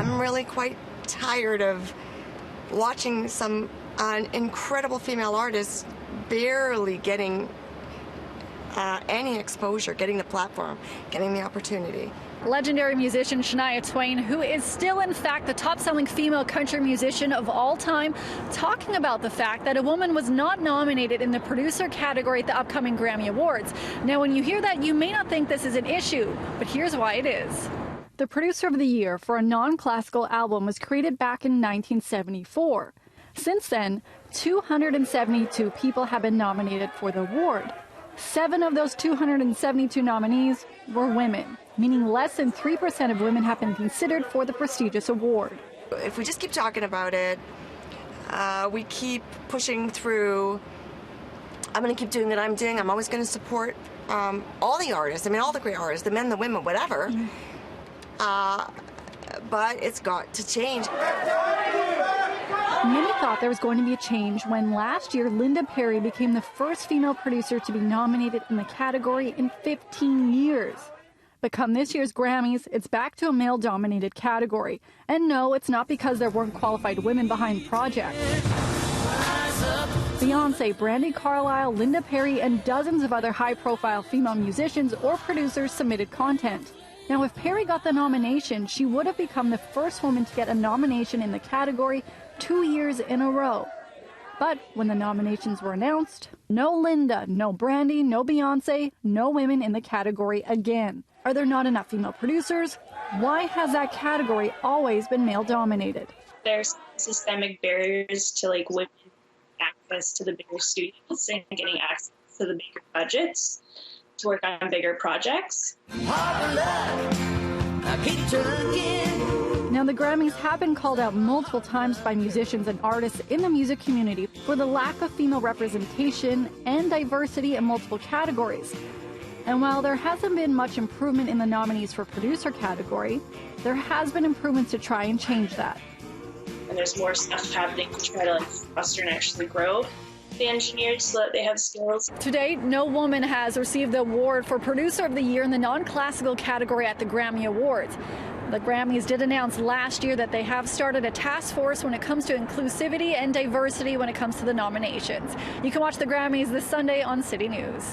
I'm really quite tired of watching some incredible female artists barely getting any exposure, getting the platform, getting the opportunity. Legendary musician Shania Twain, who is still in fact the top-selling female country musician of all time, talking about the fact that a woman was not nominated in the producer category at the upcoming Grammy Awards. Now, when you hear that, you may not think this is an issue, but here's why it is. The Producer of the Year for a non-classical album was created back in 1974. Since then, 272 people have been nominated for the award. 7 of those 272 nominees were women, meaning less than 3% of women have been considered for the prestigious award. If we just keep talking about it, we keep pushing through. I'm going to keep doing what I'm doing. I'm always going to support all the artists. I mean, all the great artists, the men, the women, whatever. But it's got to change. Many thought there was going to be a change when last year Linda Perry became the first female producer to be nominated in the category in 15 years. But come this year's Grammys, it's back to a male-dominated category. And no, it's not because there weren't qualified women behind the project. Beyonce, Brandi Carlile, Linda Perry, and dozens of other high-profile female musicians or producers submitted content. Now, if Perry got the nomination, she would have become the first woman to get a nomination in the category 2 years in a row. But when the nominations were announced, no Linda, no Brandi, no Beyonce, no women in the category again. Are there not enough female producers? Why has that category always been male-dominated? There's systemic barriers to women access to the bigger studios and getting access to the bigger budgets to work on bigger projects. Now, the Grammys have been called out multiple times by musicians and artists in the music community for the lack of female representation and diversity in multiple categories. And while there hasn't been much improvement in the nominees for producer category, there has been improvements to try and change that. And there's more stuff happening to try to foster and actually grow the engineers so that they have skills. To date, no woman has received the award for Producer of the Year in the non-classical category at the Grammy Awards. The Grammys did announce last year that they have started a task force when it comes to inclusivity and diversity when it comes to the nominations. You can watch the Grammys this Sunday on CityNews.